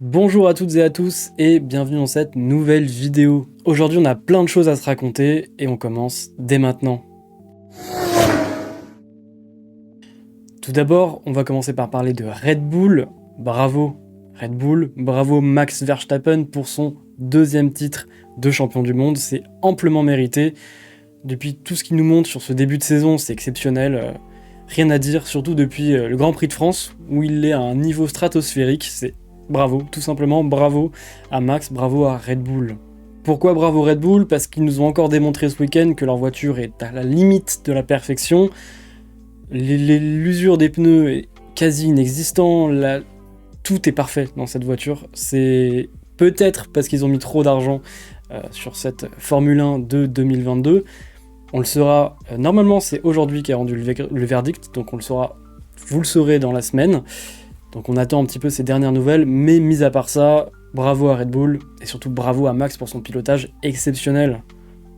Bonjour à toutes et à tous et bienvenue dans cette nouvelle vidéo. Aujourd'hui on a plein de choses à se raconter et on commence dès maintenant. Tout d'abord on va commencer par parler de Red Bull. Bravo Red Bull, bravo Max Verstappen pour son deuxième titre de champion du monde, c'est amplement mérité. Depuis tout ce qu'il nous montre sur ce début de saison, c'est exceptionnel. Rien à dire, surtout depuis le Grand Prix de France où il est à un niveau stratosphérique, c'est bravo, tout simplement, bravo à Max, bravo à Red Bull. Pourquoi bravo Red Bull? Parce qu'ils nous ont encore démontré ce week-end que leur voiture est à la limite de la perfection. L'usure des pneus est quasi inexistant, tout est parfait dans cette voiture. C'est peut-être parce qu'ils ont mis trop d'argent sur cette Formule 1 de 2022. On le saura, normalement c'est aujourd'hui qu'a rendu le verdict, donc on le saura, vous le saurez dans la semaine. Donc on attend un petit peu ces dernières nouvelles, mais mis à part ça, bravo à Red Bull, et surtout bravo à Max pour son pilotage exceptionnel.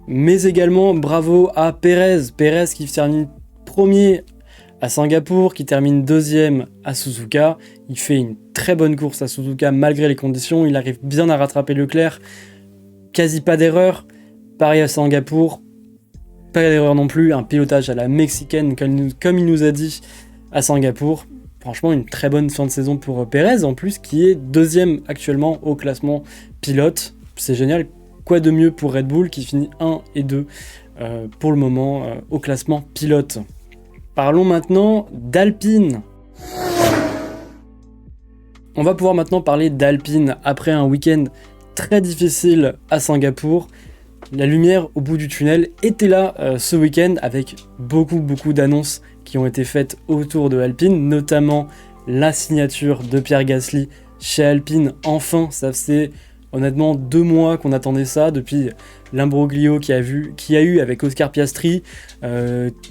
Mais également bravo à Pérez qui termine premier à Singapour, qui termine deuxième à Suzuka. Il fait une très bonne course à Suzuka malgré les conditions, il arrive bien à rattraper Leclerc, quasi pas d'erreur. Pareil à Singapour, pas d'erreur non plus, un pilotage à la mexicaine comme il nous a dit à Singapour. Franchement, une très bonne fin de saison pour Pérez, en plus, qui est deuxième actuellement au classement pilote. C'est génial. Quoi de mieux pour Red Bull, qui finit 1 et 2 pour le moment au classement pilote. Parlons maintenant d'Alpine. On va pouvoir maintenant parler d'Alpine après un week-end très difficile à Singapour. La lumière au bout du tunnel était là ce week-end avec beaucoup d'annonces qui ont été faites autour de Alpine, notamment la signature de Pierre Gasly chez Alpine. Enfin, ça faisait honnêtement 2 mois qu'on attendait ça, depuis l'imbroglio qu'il y a eu avec Oscar Piastri,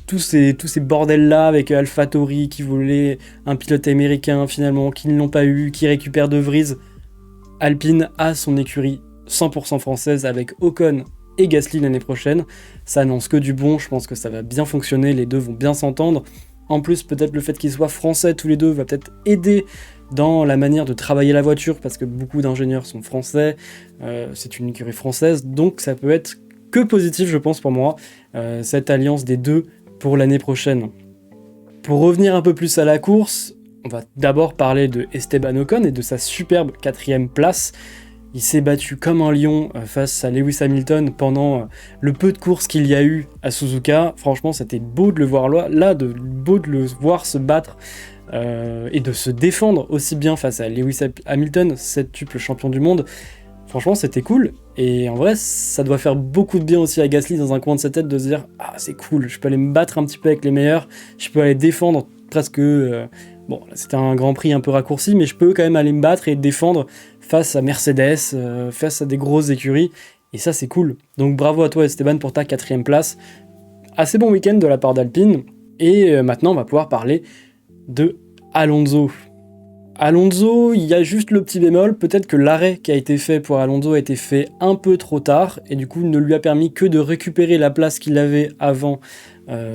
tous ces bordels-là avec AlphaTauri qui voulait un pilote américain finalement, qui ne l'ont pas eu, qui récupère De Vries. Alpine a son écurie 100% française avec Ocon et Gasly l'année prochaine. Ça annonce que du bon, je pense que ça va bien fonctionner, les deux vont bien s'entendre. En plus, peut-être le fait qu'ils soient français tous les deux va peut-être aider dans la manière de travailler la voiture, parce que beaucoup d'ingénieurs sont français, c'est une écurie française, donc ça peut être que positif, je pense, pour moi, cette alliance des deux pour l'année prochaine. Pour revenir un peu plus à la course, on va d'abord parler de Esteban Ocon et de sa superbe 4e place. Il s'est battu comme un lion face à Lewis Hamilton pendant le peu de courses qu'il y a eu à Suzuka. Franchement, c'était beau de le voir beau de le voir se battre et de se défendre aussi bien face à Lewis Hamilton, septuple champion du monde. Franchement, c'était cool. Et en vrai, ça doit faire beaucoup de bien aussi à Gasly dans un coin de sa tête de se dire « Ah, c'est cool, je peux aller me battre un petit peu avec les meilleurs, je peux aller défendre presque... Bon, c'était un Grand Prix un peu raccourci, mais je peux quand même aller me battre et défendre face à Mercedes, face à des grosses écuries, et ça c'est cool. Donc bravo à toi Esteban pour ta 4e place. Assez bon week-end de la part d'Alpine, et maintenant on va pouvoir parler de Alonso. Alonso, il y a juste le petit bémol, peut-être que l'arrêt qui a été fait pour Alonso a été fait un peu trop tard, et du coup ne lui a permis que de récupérer la place qu'il avait avant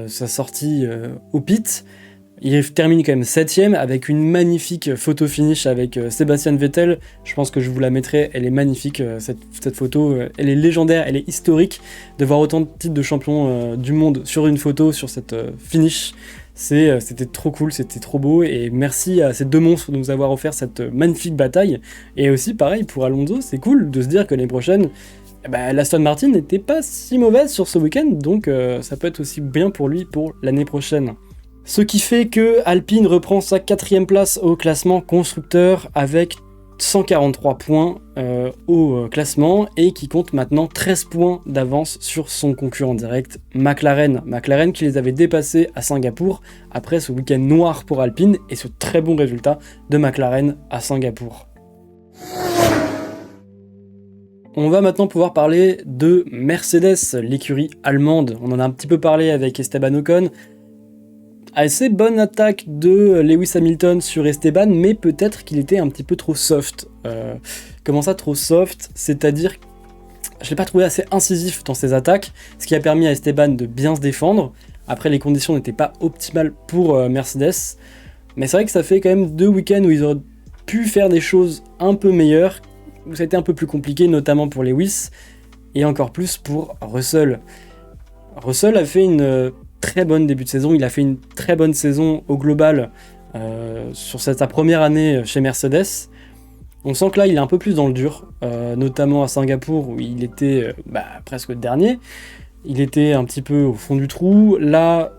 sa sortie au pit. Il termine quand même 7ème avec une magnifique photo finish avec Sébastien Vettel. Je pense que je vous la mettrai, elle est magnifique cette photo, elle est légendaire, elle est historique. De voir autant de titres de champion du monde sur une photo, sur cette finish, c'était trop cool, c'était trop beau, et merci à ces deux monstres de nous avoir offert cette magnifique bataille. Et aussi pareil pour Alonso, c'est cool de se dire que l'année prochaine, l'Aston Martin n'était pas si mauvaise sur ce week-end, donc ça peut être aussi bien pour lui pour l'année prochaine. Ce qui fait que Alpine reprend sa 4e place au classement constructeur avec 143 points au classement, et qui compte maintenant 13 points d'avance sur son concurrent direct McLaren. McLaren qui les avait dépassés à Singapour après ce week-end noir pour Alpine et ce très bon résultat de McLaren à Singapour. On va maintenant pouvoir parler de Mercedes, l'écurie allemande. On en a un petit peu parlé avec Esteban Ocon. Assez bonne attaque de Lewis Hamilton sur Esteban, mais peut-être qu'il était un petit peu trop soft. Comment ça, trop soft? C'est-à-dire, je l'ai pas trouvé assez incisif dans ses attaques, ce qui a permis à Esteban de bien se défendre. Après, les conditions n'étaient pas optimales pour Mercedes, mais c'est vrai que ça fait quand même 2 week-ends où ils auraient pu faire des choses un peu meilleures, où ça a été un peu plus compliqué, notamment pour Lewis, et encore plus pour Russell. Russell a fait une très bonne début de saison, il a fait une très bonne saison au global sur sa première année chez Mercedes. On sent que là il est un peu plus dans le dur, notamment à Singapour où il était presque dernier. Il était un petit peu au fond du trou. Là,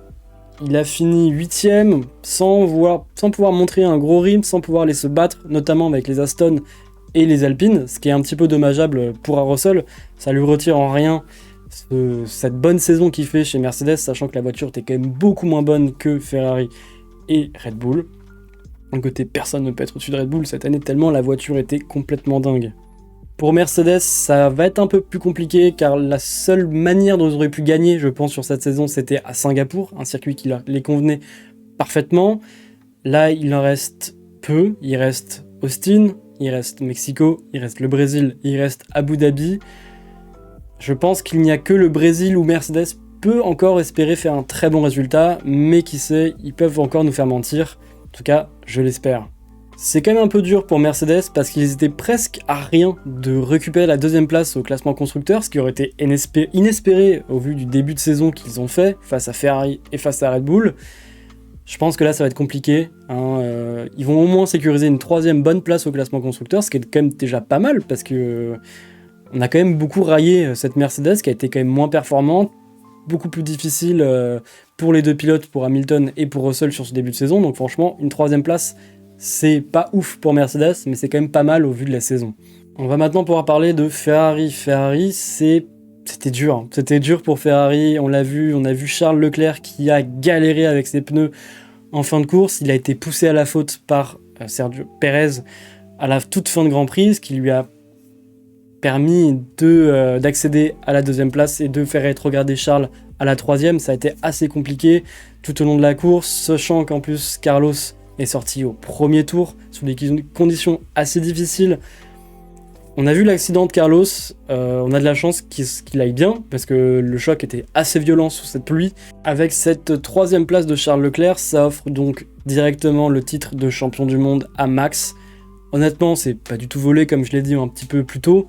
il a fini 8ème sans pouvoir montrer un gros rythme, sans pouvoir aller se battre, notamment avec les Aston et les Alpines, ce qui est un petit peu dommageable pour Russell. Ça lui retire en rien cette bonne saison qu'il fait chez Mercedes, sachant que la voiture était quand même beaucoup moins bonne que Ferrari et Red Bull. D'un côté, personne ne peut être au-dessus de Red Bull cette année, tellement la voiture était complètement dingue. Pour Mercedes, ça va être un peu plus compliqué, car la seule manière dont ils auraient pu gagner, je pense, sur cette saison, c'était à Singapour, un circuit qui les convenait parfaitement. Là, il en reste peu, il reste Austin, il reste Mexico, il reste le Brésil, il reste Abu Dhabi. Je pense qu'il n'y a que le Brésil où Mercedes peut encore espérer faire un très bon résultat, mais qui sait, ils peuvent encore nous faire mentir. En tout cas, je l'espère. C'est quand même un peu dur pour Mercedes parce qu'ils étaient presque à rien de récupérer la 2ème place au classement constructeur, ce qui aurait été inespéré au vu du début de saison qu'ils ont fait face à Ferrari et face à Red Bull. Je pense que là ça va être compliqué. Ils vont au moins sécuriser une 3ème bonne place au classement constructeur, ce qui est quand même déjà pas mal parce que on a quand même beaucoup raillé cette Mercedes qui a été quand même moins performante, beaucoup plus difficile pour les deux pilotes, pour Hamilton et pour Russell sur ce début de saison. Donc franchement, une 3ème place, c'est pas ouf pour Mercedes, mais c'est quand même pas mal au vu de la saison. On va maintenant pouvoir parler de Ferrari. Ferrari, c'était dur. C'était dur pour Ferrari, on l'a vu. On a vu Charles Leclerc qui a galéré avec ses pneus en fin de course. Il a été poussé à la faute par Sergio Pérez à la toute fin de Grand Prix, ce qui lui a permis d'accéder à la 2ème place et de faire rétrograder Charles à la 3ème. Ça a été assez compliqué tout au long de la course, sachant qu'en plus Carlos est sorti au premier tour, sous des conditions assez difficiles. On a vu l'accident de Carlos, on a de la chance qu'il aille bien, parce que le choc était assez violent sous cette pluie. Avec cette 3ème place de Charles Leclerc, ça offre donc directement le titre de champion du monde à Max. Honnêtement, c'est pas du tout volé, comme je l'ai dit un petit peu plus tôt.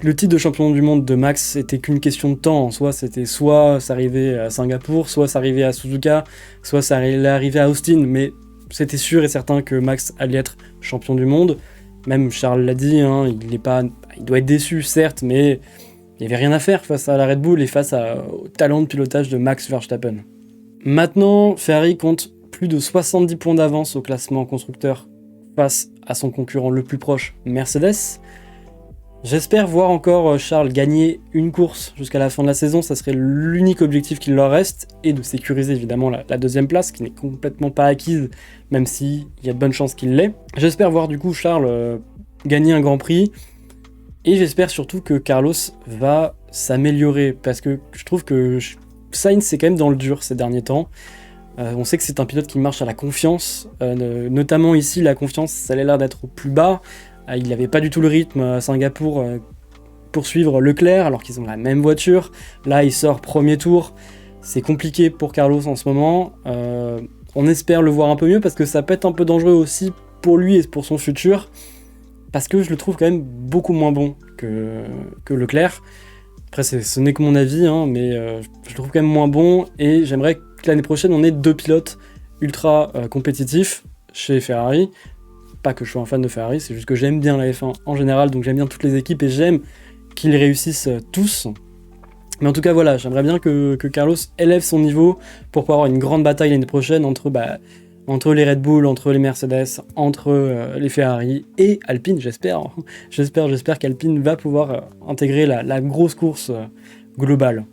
Le titre de champion du monde de Max, c'était qu'une question de temps en soi, c'était soit ça arrivait à Singapour, soit ça arrivait à Suzuka, soit ça allait arriver à Austin, mais c'était sûr et certain que Max allait être champion du monde. Même Charles l'a dit, il doit être déçu certes, mais il n'y avait rien à faire face à la Red Bull et face au talent de pilotage de Max Verstappen. Maintenant, Ferrari compte plus de 70 points d'avance au classement constructeur face à son concurrent le plus proche, Mercedes. J'espère voir encore Charles gagner une course jusqu'à la fin de la saison, ça serait l'unique objectif qu'il leur reste, et de sécuriser évidemment la 2ème place, qui n'est complètement pas acquise, même s'il y a de bonnes chances qu'il l'ait. J'espère voir du coup Charles gagner un Grand Prix, et j'espère surtout que Carlos va s'améliorer, parce que je trouve que Sainz c'est quand même dans le dur ces derniers temps. On sait que c'est un pilote qui marche à la confiance, notamment ici la confiance ça a l'air d'être au plus bas. Il n'avait pas du tout le rythme à Singapour pour suivre Leclerc alors qu'ils ont la même voiture. Là il sort premier tour, c'est compliqué pour Carlos en ce moment. On espère le voir un peu mieux parce que ça peut être un peu dangereux aussi pour lui et pour son futur, parce que je le trouve quand même beaucoup moins bon que Leclerc. Après ce n'est que mon avis, mais je le trouve quand même moins bon, et j'aimerais que l'année prochaine on ait 2 pilotes ultra compétitifs chez Ferrari. Pas que je sois un fan de Ferrari, c'est juste que j'aime bien la F1 en général, donc j'aime bien toutes les équipes et j'aime qu'ils réussissent tous. Mais en tout cas voilà, j'aimerais bien que Carlos élève son niveau pour pouvoir avoir une grande bataille l'année prochaine entre les Red Bull, entre les Mercedes, entre les Ferrari et Alpine, j'espère. J'espère qu'Alpine va pouvoir intégrer la grosse course globale.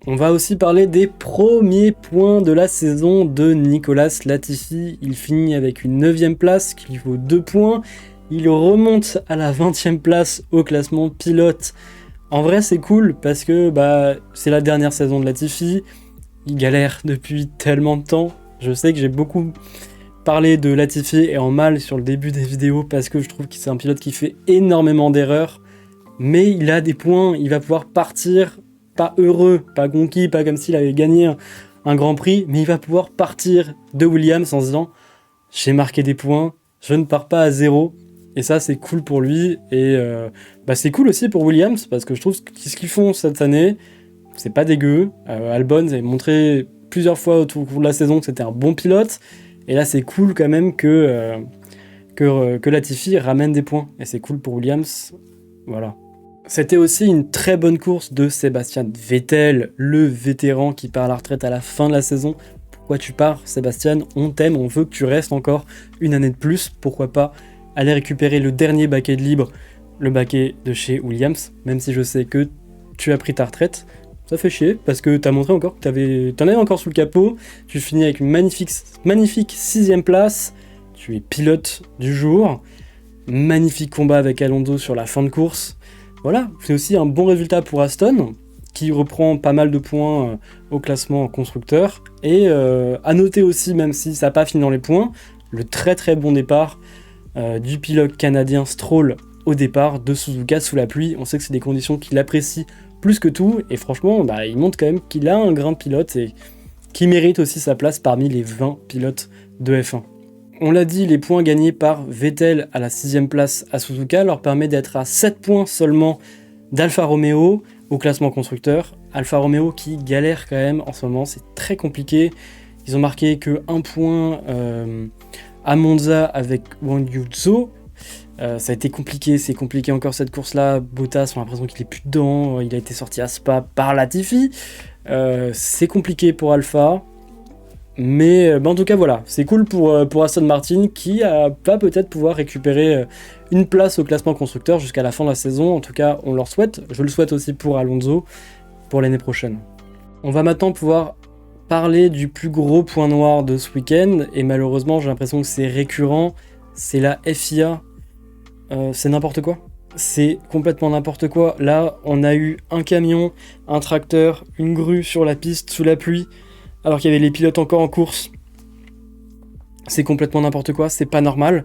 On va aussi parler des premiers points de la saison de Nicolas Latifi. Il finit avec une 9ème place, qui lui vaut 2 points. Il remonte à la 20ème place au classement pilote. En vrai, c'est cool parce que c'est la dernière saison de Latifi. Il galère depuis tellement de temps. Je sais que j'ai beaucoup parlé de Latifi et en mal sur le début des vidéos parce que je trouve que c'est un pilote qui fait énormément d'erreurs. Mais il a des points, il va pouvoir partir, pas heureux, pas conquis, pas comme s'il avait gagné un grand prix, mais il va pouvoir partir de Williams en se disant « j'ai marqué des points, je ne pars pas à zéro. Et ça, c'est cool pour lui. Et c'est cool aussi pour Williams, parce que je trouve que ce qu'ils font cette année, c'est pas dégueu. Albon a montré plusieurs fois au cours de la saison que c'était un bon pilote. Et là, c'est cool quand même que Latifi ramène des points. Et c'est cool pour Williams. Voilà. C'était aussi une très bonne course de Sébastien Vettel, le vétéran qui part à la retraite à la fin de la saison. Pourquoi tu pars, Sébastien? On t'aime, on veut que tu restes encore une année de plus. Pourquoi pas aller récupérer le dernier baquet de libre, le baquet de chez Williams, même si je sais que tu as pris ta retraite. Ça fait chier, parce que tu as montré encore que t'en avais encore sous le capot. Tu finis avec une magnifique 6ème place. Tu es pilote du jour. Magnifique combat avec Alonso sur la fin de course. Voilà, c'est aussi un bon résultat pour Aston, qui reprend pas mal de points au classement constructeur. Et à noter aussi, même si ça n'a pas fini dans les points, le très très bon départ du pilote canadien Stroll au départ de Suzuka sous la pluie. On sait que c'est des conditions qu'il apprécie plus que tout, et franchement, il montre quand même qu'il a un grain de pilote et qui mérite aussi sa place parmi les 20 pilotes de F1. On l'a dit, les points gagnés par Vettel à la 6ème place à Suzuka leur permet d'être à 7 points seulement d'Alfa Romeo au classement constructeur. Alfa Romeo qui galère quand même en ce moment, c'est très compliqué. Ils ont marqué que 1 point à Monza avec Wang Yuzo. Ça a été compliqué, c'est compliqué encore cette course-là. Bottas, on a l'impression qu'il est plus dedans. Il a été sorti à Spa par Latifi. C'est compliqué pour Alfa. Mais en tout cas, voilà, c'est cool pour Aston Martin qui va peut-être pouvoir récupérer une place au classement constructeur jusqu'à la fin de la saison. En tout cas, on leur souhaite. Je le souhaite aussi pour Alonso pour l'année prochaine. On va maintenant pouvoir parler du plus gros point noir de ce week-end. Et malheureusement, j'ai l'impression que c'est récurrent. C'est la FIA. C'est n'importe quoi. C'est complètement n'importe quoi. Là, on a eu un camion, un tracteur, une grue sur la piste sous la pluie, alors qu'il y avait les pilotes encore en course. C'est complètement n'importe quoi, c'est pas normal.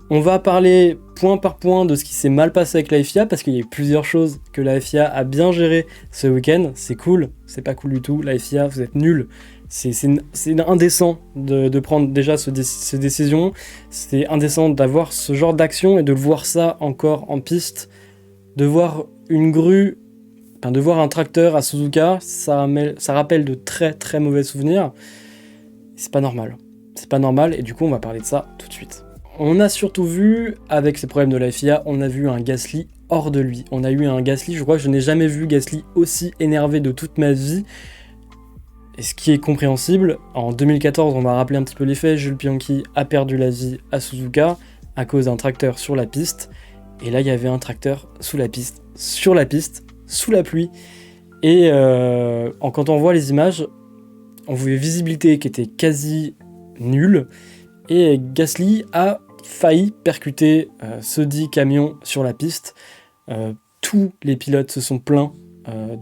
On va parler point par point de ce qui s'est mal passé avec la FIA, parce qu'il y a eu plusieurs choses que la FIA a bien gérées ce week-end. C'est cool, c'est pas cool du tout. La FIA, vous êtes nuls. C'est indécent de prendre déjà ces décisions. C'est indécent d'avoir ce genre d'action et de voir ça encore en piste. De voir une grue, de voir un tracteur à Suzuka, ça rappelle de très très mauvais souvenirs. C'est pas normal. C'est pas normal et du coup on va parler de ça tout de suite. On a surtout vu, avec ces problèmes de la FIA, on a vu un Gasly hors de lui. On a eu un Gasly, je crois que je n'ai jamais vu Gasly aussi énervé de toute ma vie. Et ce qui est compréhensible, en 2014, on va rappeler un petit peu les faits, Jules Bianchi a perdu la vie à Suzuka à cause d'un tracteur sur la piste. Et là, il y avait un tracteur sous la piste, sur la piste, sous la pluie. Et quand on voit les images, on voit une visibilité qui était quasi nulle. Et Gasly a failli percuter ce dit camion sur la piste. Tous les pilotes se sont plaints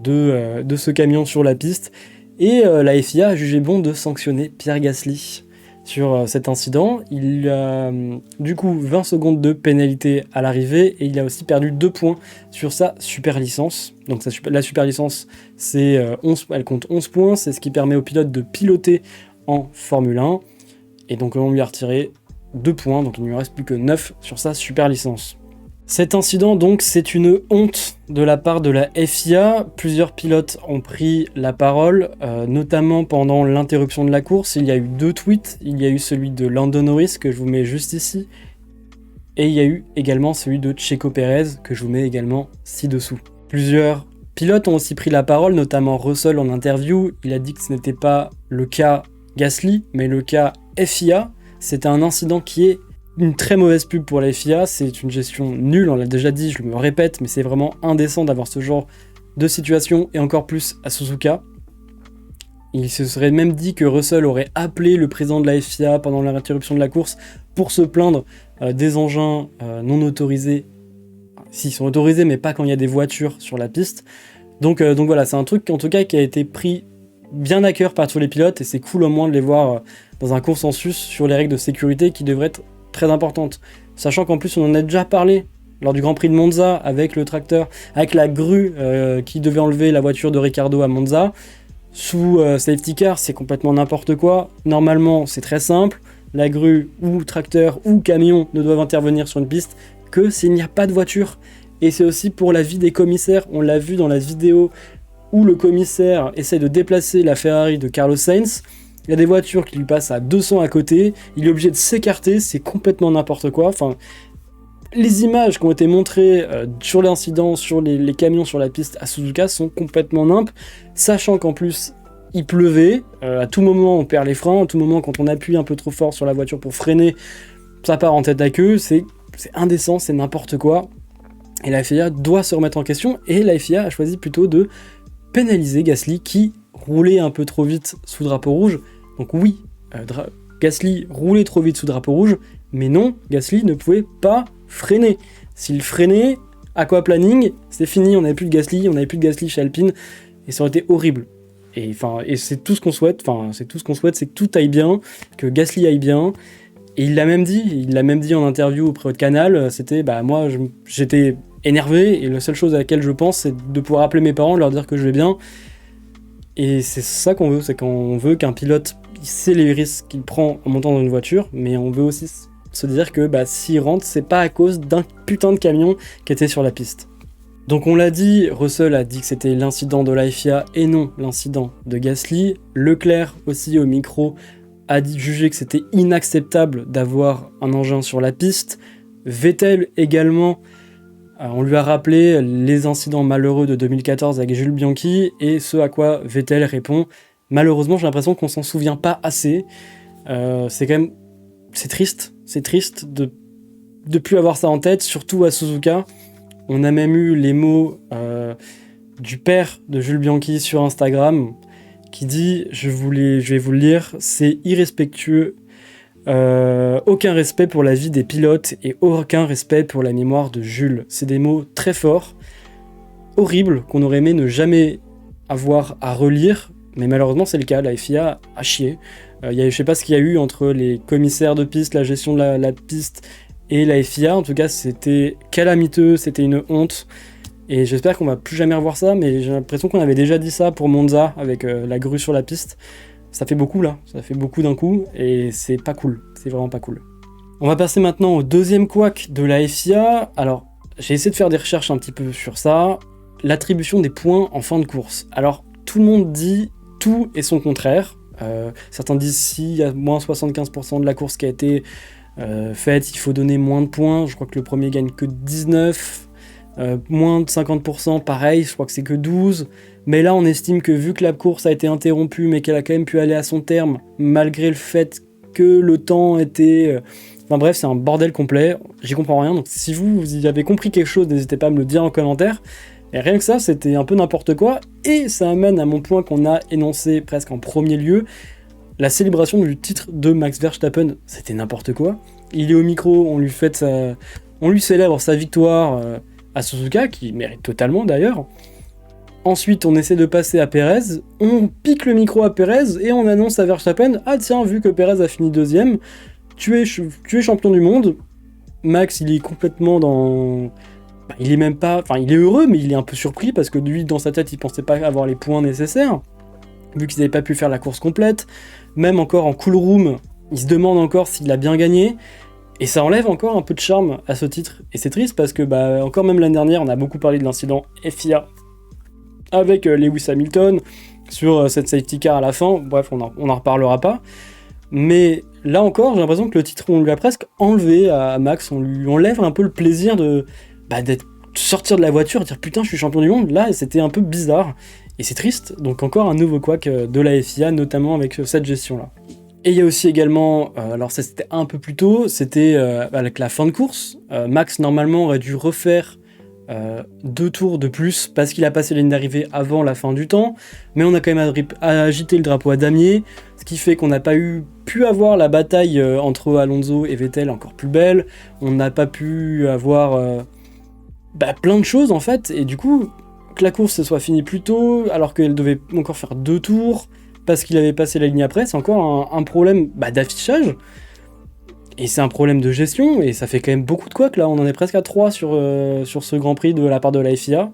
de ce camion sur la piste. Et la FIA a jugé bon de sanctionner Pierre Gasly sur cet incident. Il a du coup 20 secondes de pénalité à l'arrivée et il a aussi perdu 2 points sur sa super licence. Donc la super licence, elle compte 11 points, c'est ce qui permet au pilote de piloter en Formule 1. Et donc on lui a retiré 2 points, donc il ne lui reste plus que 9 sur sa super licence. Cet incident, donc, c'est une honte de la part de la FIA. Plusieurs pilotes ont pris la parole, notamment pendant l'interruption de la course. Il y a eu 2 tweets. Il y a eu celui de Lando Norris, que je vous mets juste ici. Et il y a eu également celui de Checo Pérez, que je vous mets également ci-dessous. Plusieurs pilotes ont aussi pris la parole, notamment Russell en interview. Il a dit que ce n'était pas le cas Gasly, mais le cas FIA. C'était un incident qui est une très mauvaise pub pour la FIA, c'est une gestion nulle, on l'a déjà dit, je me répète, mais c'est vraiment indécent d'avoir ce genre de situation, et encore plus à Suzuka. Il se serait même dit que Russell aurait appelé le président de la FIA pendant l'interruption de la course pour se plaindre des engins non autorisés. S'ils sont autorisés, mais pas quand il y a des voitures sur la piste. Donc voilà, c'est un truc en tout cas qui a été pris bien à cœur par tous les pilotes, et c'est cool au moins de les voir dans un consensus sur les règles de sécurité qui devraient être très importante, sachant qu'en plus on en a déjà parlé lors du Grand Prix de Monza avec le tracteur, avec la grue qui devait enlever la voiture de Ricciardo à Monza. Sous safety car, c'est complètement n'importe quoi. Normalement, c'est très simple. la grue ou tracteur ou camion ne doivent intervenir sur une piste que s'il n'y a pas de voiture. Et c'est aussi pour la vie des commissaires. On l'a vu dans la vidéo où le commissaire essaie de déplacer la Ferrari de Carlos Sainz. Il y a des voitures qui lui passent à 200 à côté. Il est obligé de s'écarter. C'est complètement n'importe quoi. Enfin, les images qui ont été montrées sur l'incident, sur les camions sur la piste à Suzuka sont complètement nimp. Sachant qu'en plus, il pleuvait. À tout moment, on perd les freins. À tout moment, quand on appuie un peu trop fort sur la voiture pour freiner, ça part en tête à queue. C'est indécent, c'est n'importe quoi. Et la FIA doit se remettre en question, et la FIA a choisi plutôt de pénaliser Gasly qui roulait un peu trop vite sous drapeau rouge. Donc oui, Gasly roulait trop vite sous drapeau rouge, mais non, Gasly ne pouvait pas freiner. S'il freinait, aquaplaning, c'est fini, on n'avait plus de Gasly chez Alpine, et ça aurait été horrible. Et c'est tout ce qu'on souhaite, c'est que tout aille bien, que Gasly aille bien. Et il l'a même dit en interview auprès de Canal, c'était moi j'étais énervé et la seule chose à laquelle je pense c'est de pouvoir appeler mes parents, leur dire que je vais bien. Et c'est ça qu'on veut, c'est qu'on veut qu'un pilote il sait les risques qu'il prend en montant dans une voiture, mais on veut aussi se dire que s'il rentre, c'est pas à cause d'un putain de camion qui était sur la piste. Donc on l'a dit, Russell a dit que c'était l'incident de la FIA et non l'incident de Gasly. Leclerc aussi au micro a jugé que c'était inacceptable d'avoir un engin sur la piste. Vettel également, on lui a rappelé les incidents malheureux de 2014 avec Jules Bianchi, et ce à quoi Vettel répond « Malheureusement, j'ai l'impression qu'on s'en souvient pas assez. C'est triste de plus avoir ça en tête, surtout à Suzuka. » On a même eu les mots du père de Jules Bianchi sur Instagram, qui dit, je vais vous le lire, c'est irrespectueux, aucun respect pour la vie des pilotes et aucun respect pour la mémoire de Jules. C'est des mots très forts, horribles, qu'on aurait aimé ne jamais avoir à relire, mais malheureusement c'est le cas, la FIA a chié. Je sais pas ce qu'il y a eu entre les commissaires de piste, la gestion de la piste et la FIA, en tout cas c'était calamiteux, c'était une honte. Et j'espère qu'on va plus jamais revoir ça, mais j'ai l'impression qu'on avait déjà dit ça pour Monza, avec la grue sur la piste. Ça fait beaucoup là, ça fait beaucoup d'un coup, et c'est pas cool, c'est vraiment pas cool. On va passer maintenant au deuxième couac de la FIA. Alors, j'ai essayé de faire des recherches un petit peu sur ça. L'attribution des points en fin de course. Alors, tout le monde dit tout et son contraire. Certains disent si il y a moins 75% de la course qui a été faite, il faut donner moins de points. Je crois que le premier gagne que 19. Moins de 50%, pareil, je crois que c'est que 12. Mais là, on estime que vu que la course a été interrompue, mais qu'elle a quand même pu aller à son terme, malgré le fait que le temps était... Enfin bref, c'est un bordel complet, j'y comprends rien. Donc si vous y avez compris quelque chose, n'hésitez pas à me le dire en commentaire. Et rien que ça, c'était un peu n'importe quoi. Et ça amène à mon point qu'on a énoncé presque en premier lieu. La célébration du titre de Max Verstappen, c'était n'importe quoi. Il est au micro, on lui célèbre sa victoire... à Suzuka, qui mérite totalement d'ailleurs. Ensuite, on essaie de passer à Pérez, on pique le micro à Pérez et on annonce à Verstappen « Ah tiens, vu que Pérez a fini deuxième, tu es champion du monde. » Max, il est complètement dans... il est même pas... Enfin, il est heureux, mais il est un peu surpris parce que lui, dans sa tête, il pensait pas avoir les points nécessaires, vu qu'ils n'avaient pas pu faire la course complète. Même encore en cool room, il se demande encore s'il a bien gagné. Et ça enlève encore un peu de charme à ce titre. Et c'est triste parce que, encore même l'année dernière, on a beaucoup parlé de l'incident FIA avec Lewis Hamilton sur cette safety car à la fin. Bref, on en reparlera pas. Mais là encore, j'ai l'impression que le titre, on lui a presque enlevé à Max. On lui enlève un peu le plaisir de sortir de la voiture et dire putain, je suis champion du monde. Là, c'était un peu bizarre. Et c'est triste. Donc encore un nouveau couac de la FIA, notamment avec cette gestion-là. Et il y a aussi également, alors ça c'était un peu plus tôt, c'était avec la fin de course. Max normalement aurait dû refaire 2 tours de plus parce qu'il a passé la ligne d'arrivée avant la fin du temps, mais on a quand même agité le drapeau à damier, ce qui fait qu'on n'a pas pu avoir la bataille entre Alonso et Vettel encore plus belle, on n'a pas pu avoir plein de choses en fait, et du coup, que la course se soit finie plus tôt, alors qu'elle devait encore faire 2 tours, parce qu'il avait passé la ligne après, c'est encore un problème d'affichage, et c'est un problème de gestion, et ça fait quand même beaucoup de couacs là, on en est presque à 3 sur ce Grand Prix de la part de la FIA,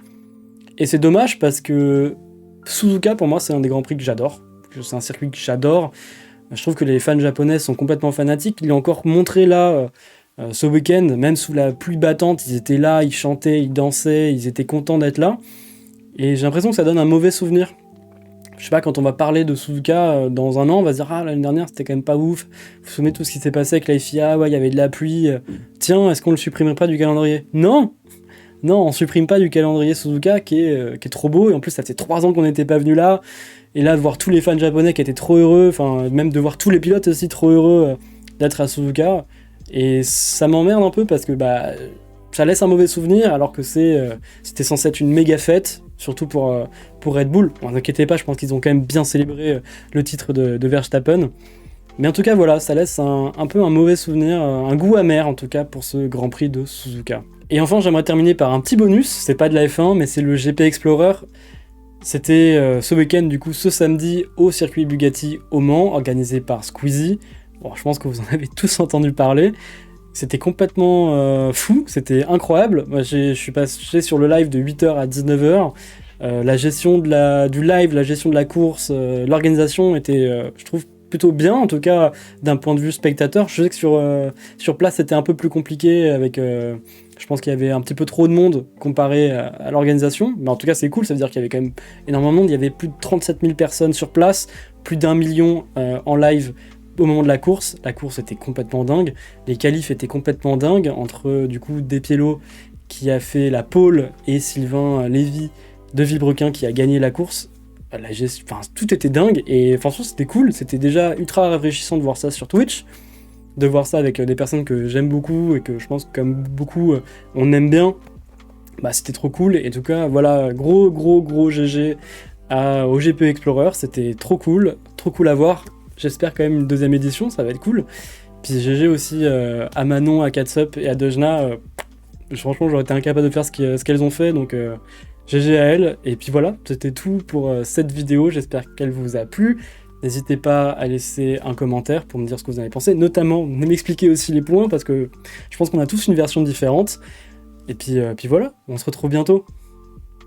et c'est dommage parce que Suzuka pour moi c'est un des Grands Prix que j'adore, c'est un circuit que j'adore, Je trouve que les fans japonais sont complètement fanatiques. Il est encore montré là ce week-end, même sous la pluie battante, ils étaient là, ils chantaient, ils dansaient, ils étaient contents d'être là. Et j'ai l'impression que ça donne un mauvais souvenir. Je sais pas, quand on va parler de Suzuka dans un an, on va se dire ah, l'année dernière c'était quand même pas ouf. Vous vous souvenez de tout ce qui s'est passé avec la FIA, ouais, il y avait de la pluie. Tiens, est-ce qu'on le supprimerait pas du calendrier? Non, on supprime pas du calendrier Suzuka qui est trop beau. Et en plus, ça fait 3 ans qu'on n'était pas venu là. Et là, de voir tous les fans japonais qui étaient trop heureux, enfin, même de voir tous les pilotes aussi trop heureux d'être à Suzuka. Et ça m'emmerde un peu parce que ça laisse un mauvais souvenir alors que c'était censé être une méga fête, surtout pour Red Bull. Bon, n'inquiétez pas, je pense qu'ils ont quand même bien célébré le titre de Verstappen. Mais en tout cas, voilà, ça laisse un peu un mauvais souvenir, un goût amer en tout cas pour ce Grand Prix de Suzuka. Et enfin, j'aimerais terminer par un petit bonus, c'est pas de la F1, mais c'est le GP Explorer. C'était ce week-end, du coup, ce samedi, au circuit Bugatti au Mans, organisé par Squeezie. Bon, je pense que vous en avez tous entendu parler. C'était complètement fou, c'était incroyable. Moi, je suis passé sur le live de 8h à 19h. La gestion du live, la gestion de la course, l'organisation était, je trouve, plutôt bien, en tout cas d'un point de vue spectateur. Je sais que sur place, c'était un peu plus compliqué avec... je pense qu'il y avait un petit peu trop de monde comparé à l'organisation. Mais en tout cas, c'est cool, ça veut dire qu'il y avait quand même énormément de monde. Il y avait plus de 37 000 personnes sur place, plus d'1 million en live au moment de la course était complètement dingue, les qualifs étaient complètement dingues, entre du coup Despiello qui a fait la pole et Sylvain Lévy de Villebrequin qui a gagné la course. Tout était dingue et franchement c'était cool, c'était déjà ultra rafraîchissant de voir ça sur Twitch, de voir ça avec des personnes que j'aime beaucoup et que je pense que comme beaucoup on aime bien. C'était trop cool et en tout cas voilà, gros GG au GP Explorer, c'était trop cool à voir. J'espère quand même une deuxième édition, ça va être cool. Puis GG aussi à Manon, à Catsup et à Dejna. Franchement, j'aurais été incapable de faire ce qu'elles ont fait, donc GG à elles. Et puis voilà, c'était tout pour cette vidéo. J'espère qu'elle vous a plu. N'hésitez pas à laisser un commentaire pour me dire ce que vous en avez pensé. Notamment, m'expliquer aussi les points, parce que je pense qu'on a tous une version différente. Et puis voilà, on se retrouve bientôt.